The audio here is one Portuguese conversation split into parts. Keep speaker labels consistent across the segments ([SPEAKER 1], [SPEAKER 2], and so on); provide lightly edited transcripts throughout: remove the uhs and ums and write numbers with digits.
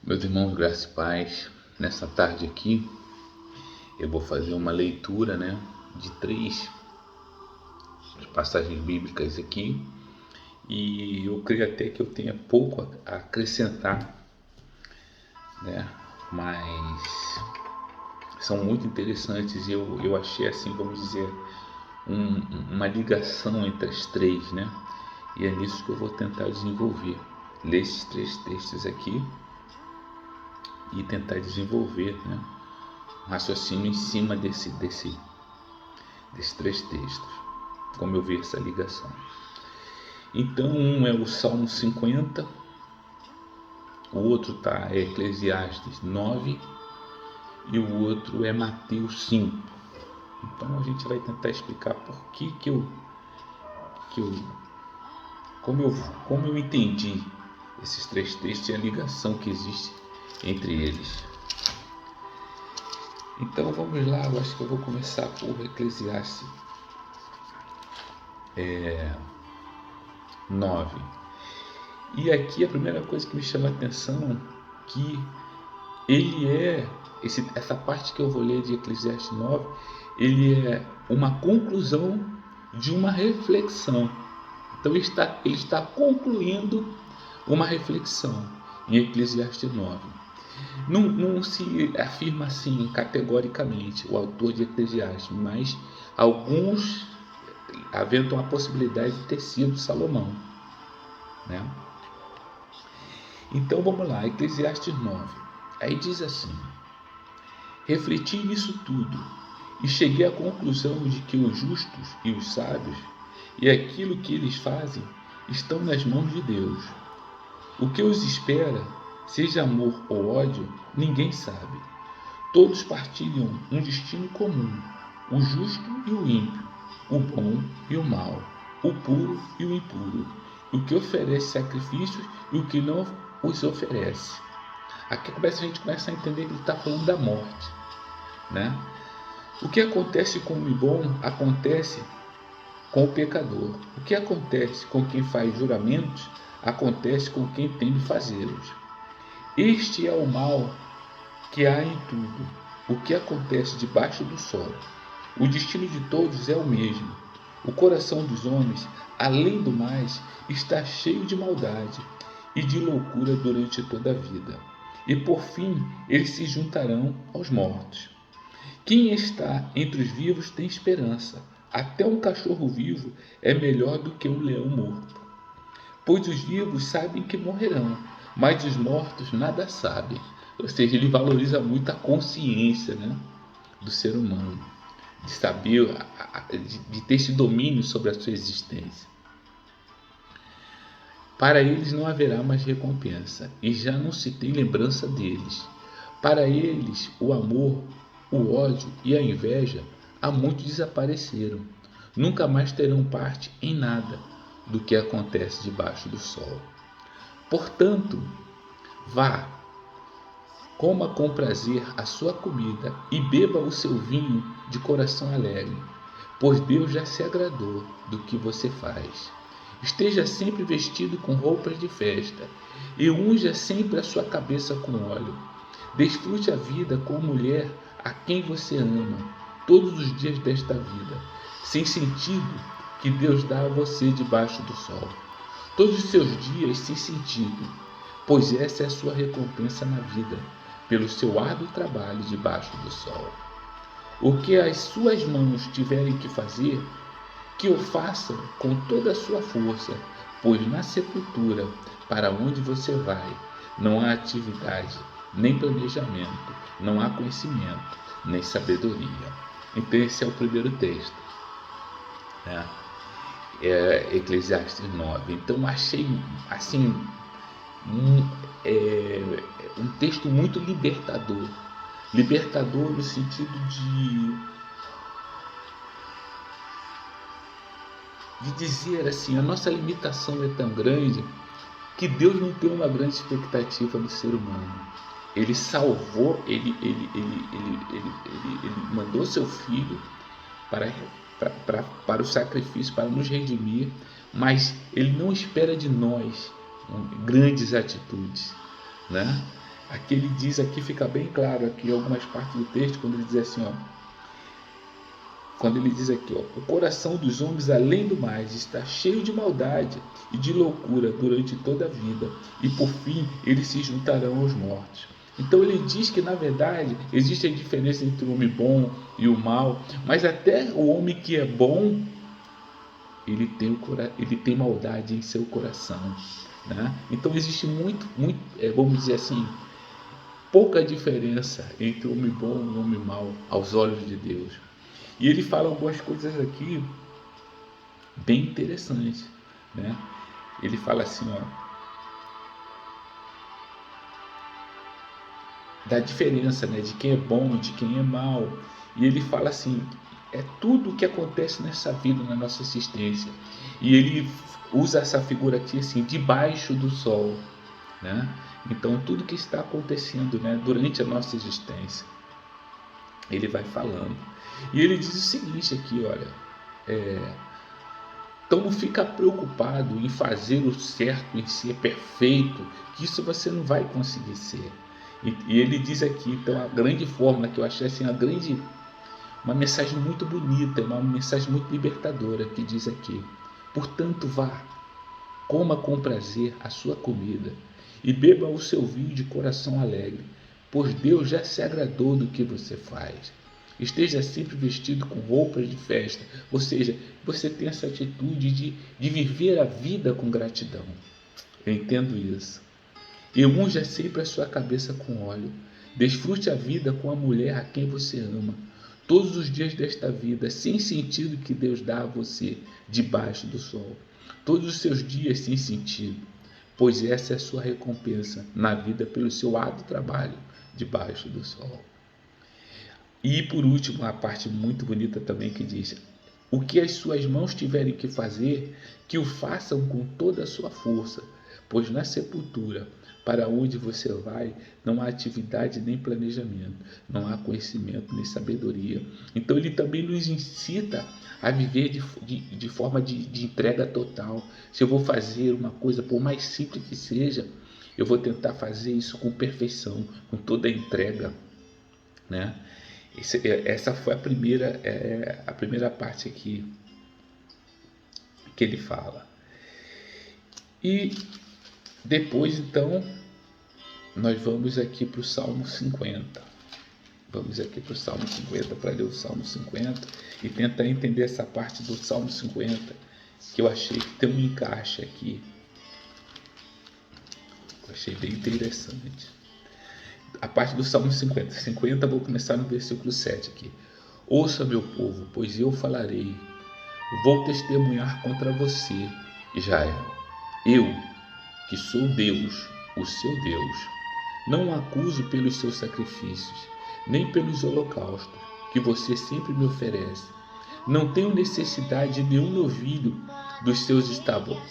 [SPEAKER 1] Meus irmãos, graça e paz, nessa tarde aqui eu vou fazer uma leitura, de três passagens bíblicas aqui, e eu creio até que eu tenha pouco a acrescentar, mas são muito interessantes e eu achei assim, vamos dizer, uma ligação entre as três, e é nisso que eu vou tentar desenvolver, ler esses três textos aqui e tentar desenvolver, um raciocínio em cima desses três textos, como eu vi essa ligação. Então, um é o Salmo 50, o outro é Eclesiastes 9 e o outro é Mateus 5. Então a gente vai tentar explicar por que como eu entendi esses três textos e a ligação que existe entre eles. Então vamos lá, eu acho que eu vou começar por Eclesiastes 9. E aqui a primeira coisa que me chama a atenção que essa parte que eu vou ler de Eclesiastes 9, ele é uma conclusão de uma reflexão. Então ele está concluindo uma reflexão em Eclesiastes 9. Não se afirma assim categoricamente o autor de Eclesiastes, mas alguns aventam a possibilidade de ter sido Salomão, Então vamos lá, Eclesiastes 9. Aí diz assim: refleti nisso tudo e cheguei à conclusão de que os justos e os sábios e aquilo que eles fazem estão nas mãos de Deus. O que os espera, seja amor ou ódio, ninguém sabe. Todos partilham um destino comum, o justo e o ímpio, o bom e o mau, o puro e o impuro, o que oferece sacrifícios e o que não os oferece. Aqui a gente começa a entender que ele está falando da morte, O que acontece com o bom acontece com o pecador. O que acontece com quem faz juramentos acontece com quem tem de fazê-los. Este é o mal que há em tudo, o que acontece debaixo do sol. O destino de todos é o mesmo. O coração dos homens, além do mais, está cheio de maldade e de loucura durante toda a vida. E por fim, eles se juntarão aos mortos. Quem está entre os vivos tem esperança. Até um cachorro vivo é melhor do que um leão morto. Pois os vivos sabem que morrerão, mas os mortos nada sabem. Ou seja, ele valoriza muito a consciência, do ser humano, de saber, de ter esse domínio sobre a sua existência. Para eles não haverá mais recompensa, e já não se tem lembrança deles. Para eles, o amor, o ódio e a inveja há muito desapareceram. Nunca mais terão parte em nada do que acontece debaixo do sol. Portanto, vá, coma com prazer a sua comida e beba o seu vinho de coração alegre, pois Deus já se agradou do que você faz. Esteja sempre vestido com roupas de festa e unja sempre a sua cabeça com óleo. Desfrute a vida com a mulher a quem você ama todos os dias desta vida, sem sentido que Deus dá a você debaixo do sol. Todos os seus dias sem sentido, pois essa é a sua recompensa na vida, pelo seu árduo trabalho debaixo do sol. O que as suas mãos tiverem que fazer, que o façam com toda a sua força, pois na sepultura, para onde você vai, não há atividade, nem planejamento, não há conhecimento, nem sabedoria. Então esse é o primeiro texto, Eclesiastes 9. Então achei assim um texto muito libertador no sentido de dizer assim, a nossa limitação é tão grande que Deus não tem uma grande expectativa do ser humano. Ele salvou, ele mandou seu filho para o sacrifício, para nos redimir, mas ele não espera de nós grandes atitudes, Aqui ele diz, aqui fica bem claro, aqui em algumas partes do texto, quando ele diz assim, ó, quando ele diz aqui, ó, o coração dos homens, além do mais, está cheio de maldade e de loucura durante toda a vida, e por fim eles se juntarão aos mortos. Então ele diz que na verdade existe a diferença entre o homem bom e o mal, mas até o homem que é bom, ele tem maldade em seu coração, né? Então existe vamos dizer assim, pouca diferença entre o homem bom e o homem mau aos olhos de Deus. E ele fala algumas coisas aqui bem interessantes, né? Ele fala assim, ó, da diferença, né, de quem é bom e de quem é mau. E ele fala assim, é tudo o que acontece nessa vida, na nossa existência. E ele usa essa figura aqui assim, debaixo do sol, né? Então tudo que está acontecendo, né, durante a nossa existência, ele vai falando. E ele diz o seguinte aqui, olha, então não fica preocupado em fazer o certo, em ser perfeito, que isso você não vai conseguir ser. E ele diz aqui, então, a grande fórmula que eu achei assim, uma mensagem muito bonita, uma mensagem muito libertadora, que diz aqui: portanto vá, coma com prazer a sua comida e beba o seu vinho de coração alegre, pois Deus já se agradou do que você faz. Esteja sempre vestido com roupas de festa, ou seja, você tem essa atitude de viver a vida com gratidão. Eu entendo isso. E unja sempre a sua cabeça com óleo. Desfrute a vida com a mulher a quem você ama. Todos os dias desta vida, sem sentido que Deus dá a você, debaixo do sol. Todos os seus dias sem sentido, pois essa é a sua recompensa na vida pelo seu árduo trabalho debaixo do sol. E por último, a parte muito bonita também que diz: o que as suas mãos tiverem que fazer, que o façam com toda a sua força, pois na sepultura, para onde você vai, não há atividade nem planejamento, não há conhecimento nem sabedoria. Então ele também nos incita a viver de forma de entrega total. Se eu vou fazer uma coisa, por mais simples que seja, eu vou tentar fazer isso com perfeição, com toda a entrega, né? Essa foi a primeira parte aqui que ele fala. E depois, então, nós vamos aqui para o Salmo 50. Vamos aqui para o Salmo 50 para ler o Salmo 50 e tentar entender essa parte do Salmo 50 que eu achei que tem um encaixe aqui. Eu achei bem interessante. A parte do Salmo 50, vou começar no versículo 7 aqui. Ouça, meu povo, pois eu falarei. Vou testemunhar contra você, Israel. Eu, que sou Deus, o seu Deus, não o acuso pelos seus sacrifícios, nem pelos holocaustos que você sempre me oferece. Não tenho necessidade de nenhum novilho dos seus estábulos,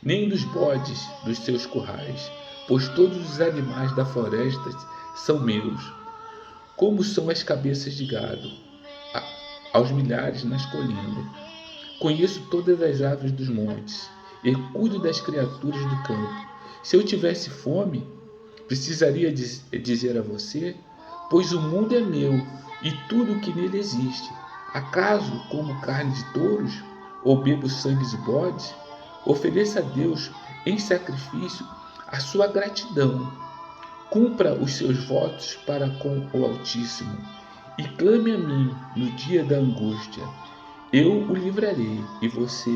[SPEAKER 1] nem dos bodes dos seus currais, pois todos os animais da floresta são meus, como são as cabeças de gado, aos milhares nas colinas. Conheço todas as aves dos montes e cuido das criaturas do campo. Se eu tivesse fome, precisaria dizer a você, pois o mundo é meu e tudo o que nele existe. Acaso como carne de touros ou bebo sangue de bodes? Ofereça a Deus em sacrifício a sua gratidão. Cumpra os seus votos para com o Altíssimo e clame a mim no dia da angústia. Eu o livrarei e você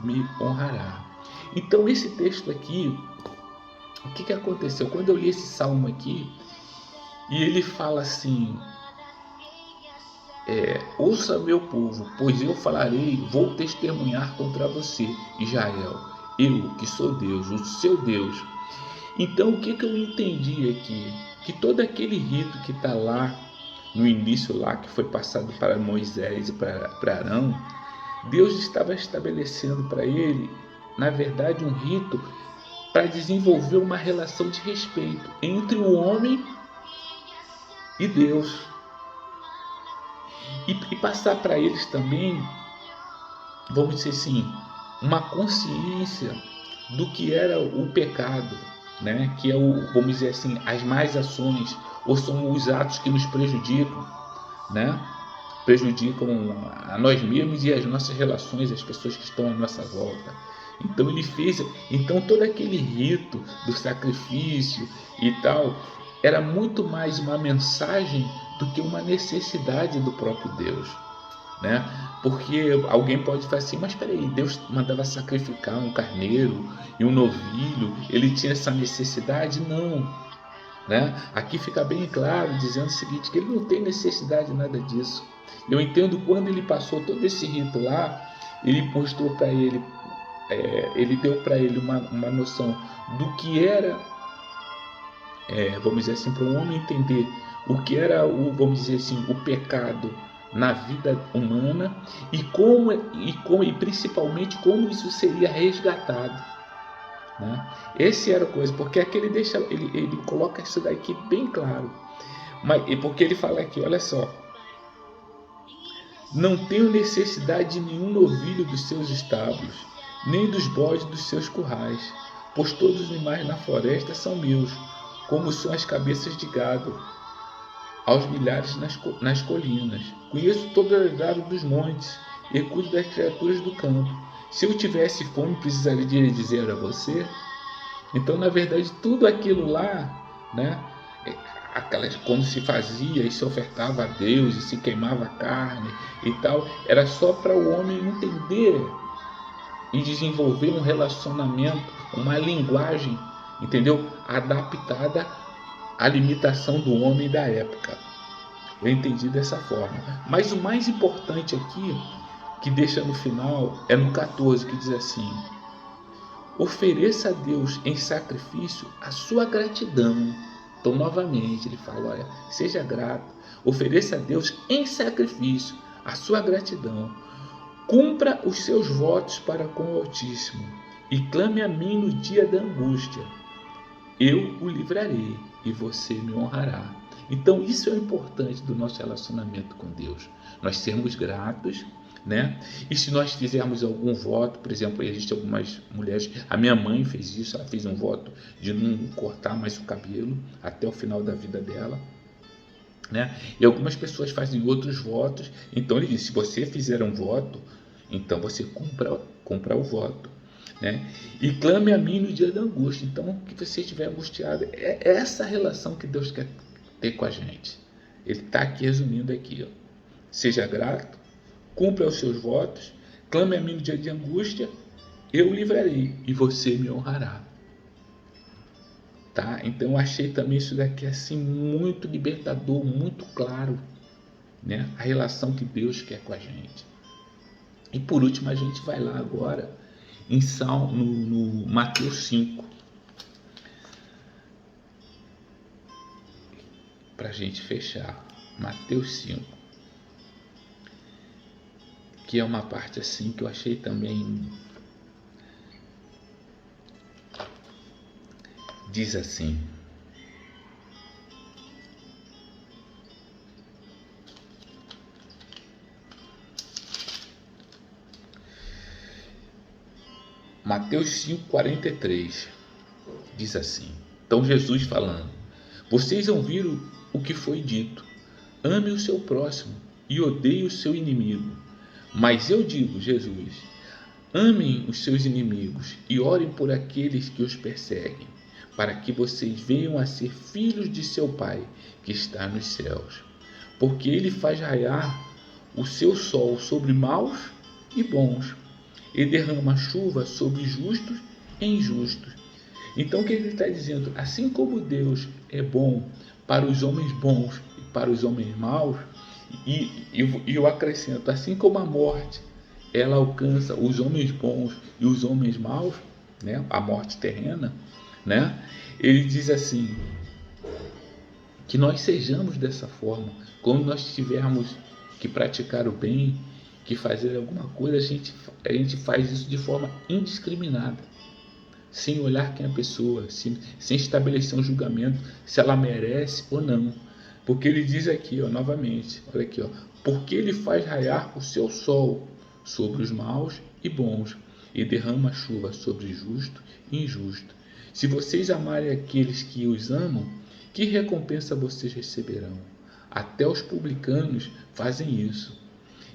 [SPEAKER 1] me honrará. Então esse texto aqui, o que aconteceu? Quando eu li esse salmo aqui, e ele fala assim, ouça meu povo, pois eu falarei, vou testemunhar contra você, Israel, eu que sou Deus, o seu Deus. Então o que eu entendi aqui? Que todo aquele rito que está lá, no início lá, que foi passado para Moisés e para Arão, Deus estava estabelecendo para ele, na verdade, um rito para desenvolver uma relação de respeito entre o homem e Deus. E passar para eles também, vamos dizer assim, uma consciência do que era o pecado, né? Que é vamos dizer assim, as más ações, ou são os atos que nos prejudicam, né? Prejudicam a nós mesmos e as nossas relações, as pessoas que estão à nossa volta. Então ele fez, então todo aquele rito do sacrifício e tal, era muito mais uma mensagem do que uma necessidade do próprio Deus, né? Porque alguém pode falar assim, mas peraí, Deus mandava sacrificar um carneiro e um novilho, ele tinha essa necessidade? Não, né? Aqui fica bem claro dizendo o seguinte, que ele não tem necessidade de nada disso. Eu entendo quando ele passou todo esse rito lá, ele mostrou para ele, ele deu para ele uma noção do que era, vamos dizer assim, para um homem entender o que era vamos dizer assim, o pecado na vida humana e principalmente como isso seria resgatado, né? Esse era a coisa, porque aqui ele coloca isso daqui bem claro, mas porque ele fala aqui, olha só, não tenho necessidade de nenhum novilho dos seus estábulos, nem dos bodes dos seus currais, pois todos os animais na floresta são meus, como são as cabeças de gado, aos milhares nas colinas. Conheço todas as aves dos montes e cuido das criaturas do campo. Se eu tivesse fome, precisaria dizer a você? Então, na verdade, tudo aquilo lá, né, quando se fazia e se ofertava a Deus e se queimava carne e tal, era só para o homem entender e desenvolver um relacionamento, uma linguagem, entendeu? Adaptada à limitação do homem da época. Eu entendi dessa forma. Mas o mais importante aqui, que deixa no final, é no 14, que diz assim: ofereça a Deus em sacrifício a sua gratidão. Então, novamente, ele fala, olha, seja grato, ofereça a Deus em sacrifício a sua gratidão. Cumpra os seus votos para com o Altíssimo e clame a mim no dia da angústia. Eu o livrarei e você me honrará. Então, isso é o importante do nosso relacionamento com Deus. Nós sermos gratos, né? E se nós fizermos algum voto, por exemplo, existem algumas mulheres, a minha mãe fez isso, ela fez um voto de não cortar mais o cabelo até o final da vida dela, né? E algumas pessoas fazem outros votos. Então ele disse, se você fizer um voto, então você cumpra o voto, né? E clame a mim no dia da angústia. Então, que você estiver angustiado, é essa relação que Deus quer ter com a gente. Ele está aqui resumindo aqui, ó. Seja grato, cumpra os seus votos, clame a mim no dia de angústia, eu o livrarei e você me honrará. Tá? Então eu achei também isso daqui assim muito libertador, muito claro, né? A relação que Deus quer com a gente. E por último a gente vai lá agora em no Mateus 5, para a gente fechar. Mateus 5, que é uma parte assim que eu achei também, diz assim: Mateus 5,43 diz assim, então Jesus falando, vocês ouviram o que foi dito, ame o seu próximo e odeie o seu inimigo, mas eu digo, Jesus, amem os seus inimigos e orem por aqueles que os perseguem, para que vocês venham a ser filhos de seu Pai que está nos céus, porque ele faz raiar o seu sol sobre maus e bons, e derrama chuva sobre justos e injustos. Então o que ele está dizendo? Assim como Deus é bom para os homens bons e para os homens maus, e eu acrescento, assim como a morte ela alcança os homens bons e os homens maus, né? A morte terrena, né? Ele diz assim, que nós sejamos dessa forma, quando nós tivermos que praticar o bem, que fazer alguma coisa, a gente faz isso de forma indiscriminada, sem olhar quem é a pessoa, sem estabelecer um julgamento se ela merece ou não. Porque ele diz aqui, ó, novamente, olha aqui, ó, porque ele faz raiar o seu sol sobre os maus e bons, e derrama chuva sobre justo e injusto. Se vocês amarem aqueles que os amam, que recompensa vocês receberão? Até os publicanos fazem isso.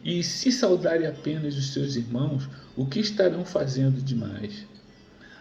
[SPEAKER 1] E se saudarem apenas os seus irmãos, o que estarão fazendo demais?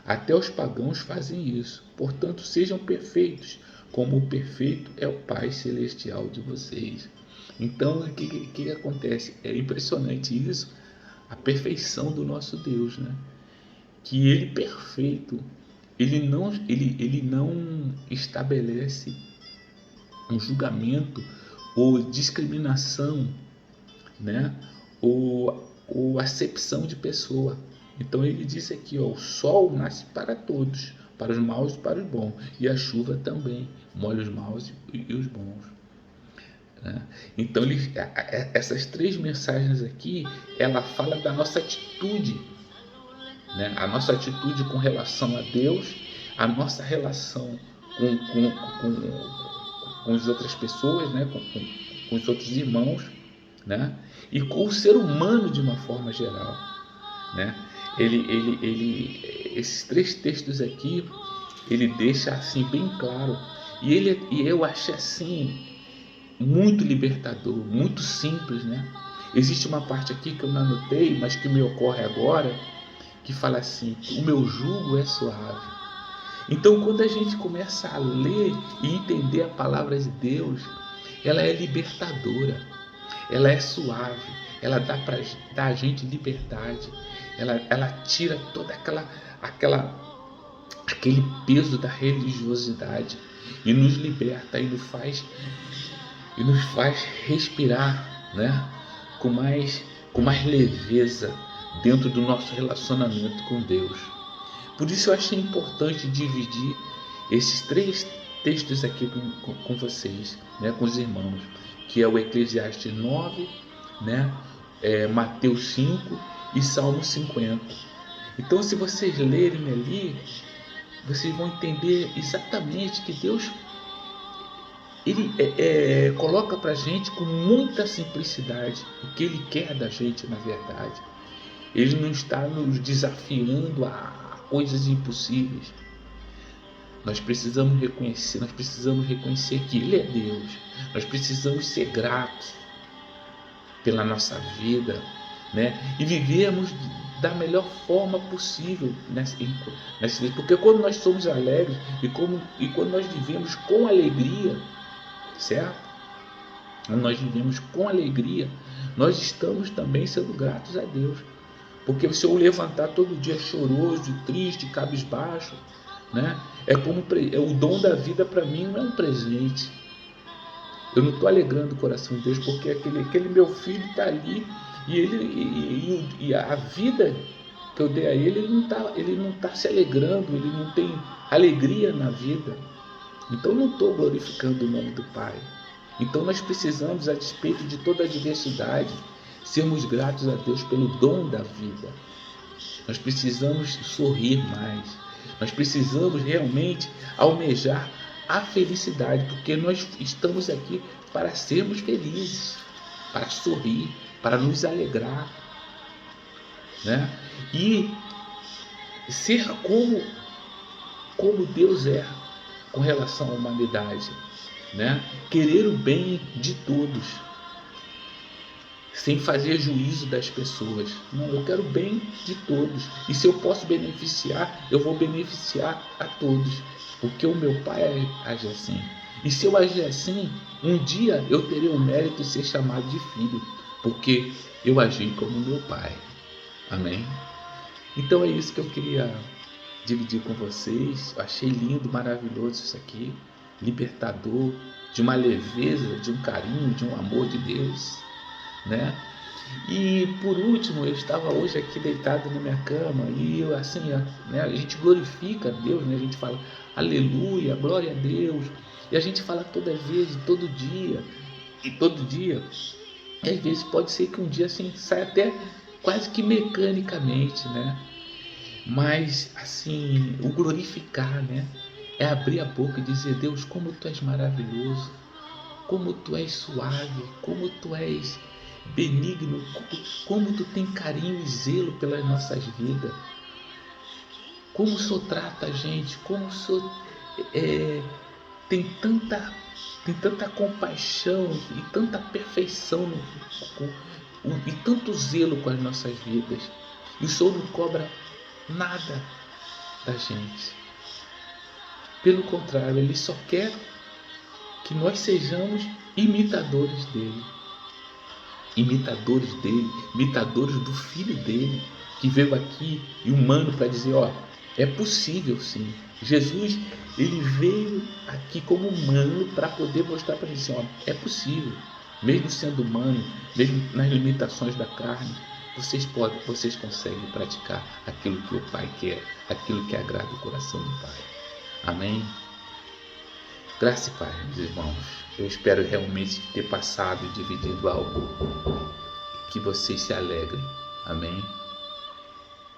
[SPEAKER 1] Até os pagãos fazem isso. Portanto, sejam perfeitos, como o perfeito é o Pai Celestial de vocês. Então, o que acontece? É impressionante isso, a perfeição do nosso Deus, né? Que Ele perfeito, ele não estabelece um julgamento ou discriminação, né? Ou acepção de pessoa. Então ele disse aqui, ó, o sol nasce para todos, para os maus e para os bons, e a chuva também molha os maus e os bons, né? Então essas três mensagens aqui, ela fala da nossa atitude, né? A nossa atitude com relação a Deus, a nossa relação com as outras pessoas, né? Com os outros irmãos, né? E com o ser humano de uma forma geral, né? Esses três textos aqui, ele deixa assim bem claro, e eu achei assim muito libertador, muito simples, né? Existe uma parte aqui que eu não anotei, mas que me ocorre agora, que fala assim: o meu jugo é suave. Então, quando a gente começa a ler e entender a palavra de Deus, ela é libertadora, ela é suave, ela dá a gente liberdade, ela tira toda aquele peso da religiosidade e nos liberta e nos faz respirar, né? com mais leveza dentro do nosso relacionamento com Deus. Por isso eu achei importante dividir esses três textos aqui com vocês, né? Com os irmãos, que é o Eclesiastes 9, né? Mateus 5 e Salmo 50. Então, se vocês lerem ali, vocês vão entender exatamente que Deus ele coloca para a gente com muita simplicidade o que Ele quer da gente, na verdade. Ele não está nos desafiando a coisas impossíveis. Nós precisamos reconhecer que Ele é Deus. Nós precisamos ser gratos pela nossa vida, né? E vivemos da melhor forma possível nessa vida. Porque quando nós somos alegres e quando nós vivemos com alegria, certo? Quando nós vivemos com alegria, nós estamos também sendo gratos a Deus. Porque se eu levantar todo dia choroso, triste, cabisbaixo, né? O dom da vida para mim não é um presente. Eu não estou alegrando o coração de Deus, porque aquele meu filho está ali e a vida que eu dei a ele, ele não tá se alegrando, ele não tem alegria na vida. Então eu não estou glorificando o nome do Pai. Então nós precisamos, a despeito de toda a diversidade, sermos gratos a Deus pelo dom da vida. Nós precisamos sorrir mais. Nós precisamos realmente almejar a felicidade, porque nós estamos aqui para sermos felizes, para sorrir, para nos alegrar, né? E ser como Deus é com relação à humanidade, né? Querer o bem de todos, sem fazer juízo das pessoas. Não, eu quero o bem de todos. E se eu posso beneficiar, eu vou beneficiar a todos. Porque o meu Pai age assim. E se eu agir assim, um dia eu terei o mérito de ser chamado de filho. Porque eu agi como meu Pai. Amém? Então é isso que eu queria dividir com vocês. Eu achei lindo, maravilhoso isso aqui. Libertador, de uma leveza, de um carinho, de um amor de Deus, né? E por último, eu estava hoje aqui deitado na minha cama e eu, assim, né, a gente glorifica a Deus, né? A gente fala aleluia, glória a Deus, e a gente fala toda vez, todo dia, e às vezes pode ser que um dia assim saia até quase que mecanicamente, né? Mas assim, o glorificar, né, é abrir a boca e dizer: Deus, como tu és maravilhoso, como tu és suave, como tu és benigno, como tu tem carinho e zelo pelas nossas vidas. como o Senhor trata a gente, como o Senhor tem tanta compaixão e tanta perfeição e tanto zelo com as nossas vidas. E o Senhor não cobra nada da gente. Pelo contrário, Ele só quer que nós sejamos imitadores dele. Imitadores dele, imitadores do Filho dele, que veio aqui e humano para dizer, é possível sim. Jesus, ele veio aqui como humano para poder mostrar para a gente assim, é possível. Mesmo sendo humano, mesmo nas limitações da carne, vocês conseguem praticar aquilo que o Pai quer, aquilo que agrada o coração do Pai. Amém? Graça e paz, meus irmãos. Eu espero realmente ter passado e dividido algo que vocês se alegrem. Amém?